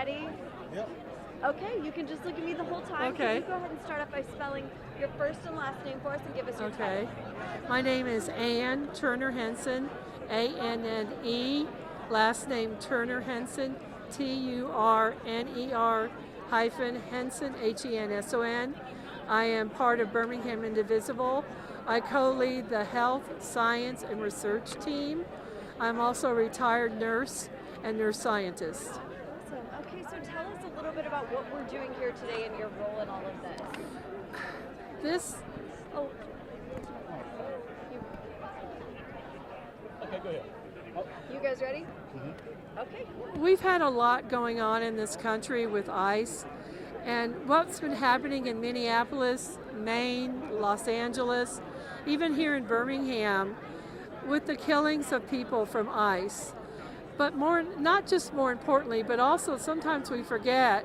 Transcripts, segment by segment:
ready? Yep. Okay, you can just look at me the whole time. Okay. Can you go ahead and start off by spelling your first and last name for us and give us your Okay. title? My name is Ann Turner Henson, A-N-N-E. Last name Turner Henson, T-U-R-N-E-R hyphen Henson, H-E-N-S-O-N. I am part of Birmingham Indivisible. I co-lead the Health, Science, and Research team. I'm also a retired nurse and nurse scientist. Awesome. Okay, so tell us a little bit about what we're doing here today and your role in all of this. This Oh. You, Okay, go ahead. Oh. you guys ready? Mm-hmm. Okay. We've had a lot going on in this country with ICE, and what's been happening in Minneapolis, Maine, Los Angeles, even here in Birmingham, with the killings of people from ICE. But not just more importantly, but also sometimes we forget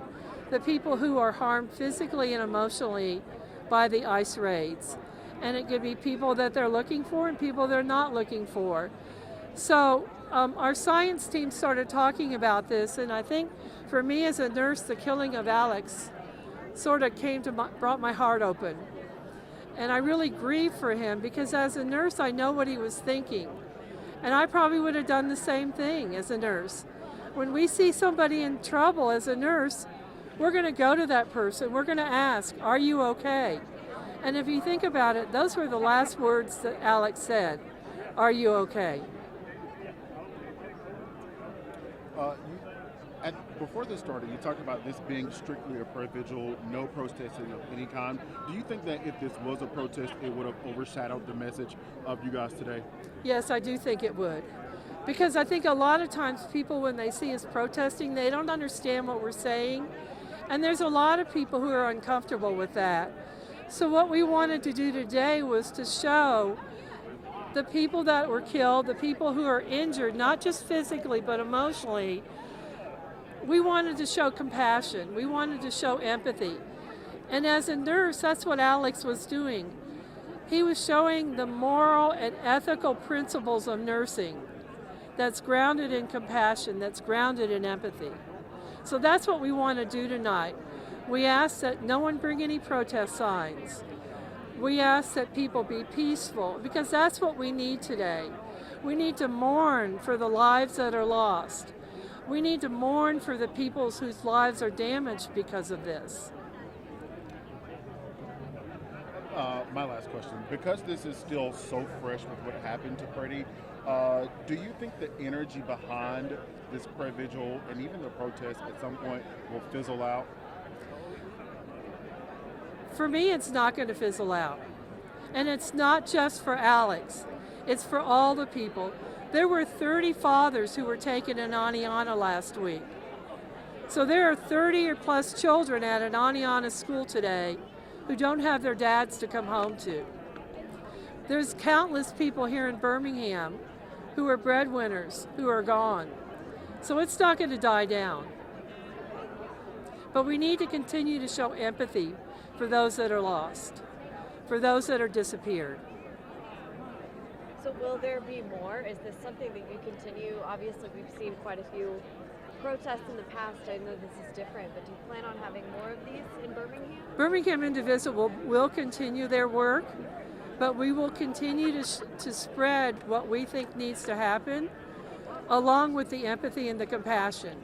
the people who are harmed physically and emotionally by the ICE raids. And it could be people that they're looking for and people they're not looking for. So our science team started talking about this, and I think for me as a nurse, the killing of Alex sort of brought my heart open. And I really grieve for him because as a nurse, I know what he was thinking. And I probably would have done the same thing as a nurse. When we see somebody in trouble as a nurse, we're going to go to that person. We're going to ask, are you okay? And if you think about it, those were the last words that Alex said, are you okay? Before this started, you talked about this being strictly a prayer vigil, no protesting of any kind. Do you think that if this was a protest, it would have overshadowed the message of you guys today? Yes, I do think it would. Because I think a lot of times people, when they see us protesting, they don't understand what we're saying. And there's a lot of people who are uncomfortable with that. So what we wanted to do today was to show the people that were killed, the people who are injured, not just physically, but emotionally. We wanted to show compassion. We wanted to show empathy. And as a nurse, that's what Alex was doing. He was showing the moral and ethical principles of nursing that's grounded in compassion, that's grounded in empathy. So that's what we want to do tonight. We ask that no one bring any protest signs. We ask that people be peaceful, because that's what we need today. We need to mourn for the lives that are lost. We need to mourn for the people whose lives are damaged because of this. My last question, because this is still so fresh with what happened to Pretti, do you think the energy behind this prayer vigil and even the protest at some point will fizzle out? For me, it's not going to fizzle out. And it's not just for Alex. It's for all the people. There were 30 fathers who were taken in Aniana last week. So there are 30 or plus children at an Aniana school today who don't have their dads to come home to. There's countless people here in Birmingham who are breadwinners who are gone. So it's not going to die down. But we need to continue to show empathy for those that are lost, for those that are disappeared. So will there be more? Is this something that you continue? Obviously, we've seen quite a few protests in the past. I know this is different, but do you plan on having more of these in Birmingham? Birmingham Indivisible will continue their work, but we will continue to spread what we think needs to happen, along with the empathy and the compassion.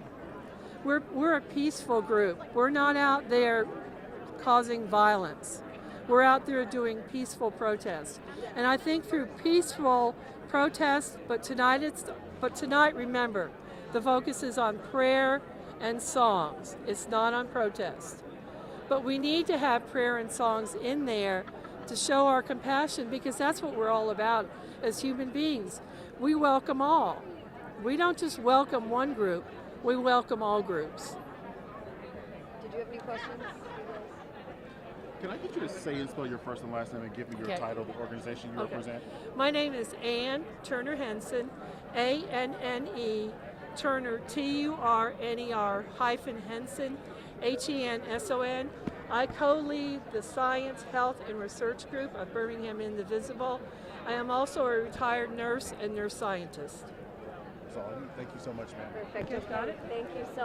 We're a peaceful group. We're not out there causing violence. We're out there doing peaceful protests. And I think through peaceful protests, but tonight, remember, the focus is on prayer and songs. It's not on protest. But we need to have prayer and songs in there to show our compassion, because that's what we're all about as human beings. We welcome all. We don't just welcome one group, we welcome all groups. Did you have any questions? Can I get you to say and spell your first and last name and give me your title, the organization you represent? My name is Ann Turner Henson, A-N-N-E, Turner, T-U-R-N-E-R hyphen Henson, H-E-N-S-O-N. I co-lead the Science, Health, and Research Group of Birmingham Indivisible. I am also a retired nurse and nurse scientist. That's all I need. Thank you so much, ma'am. Perfect. Got it? Thank you so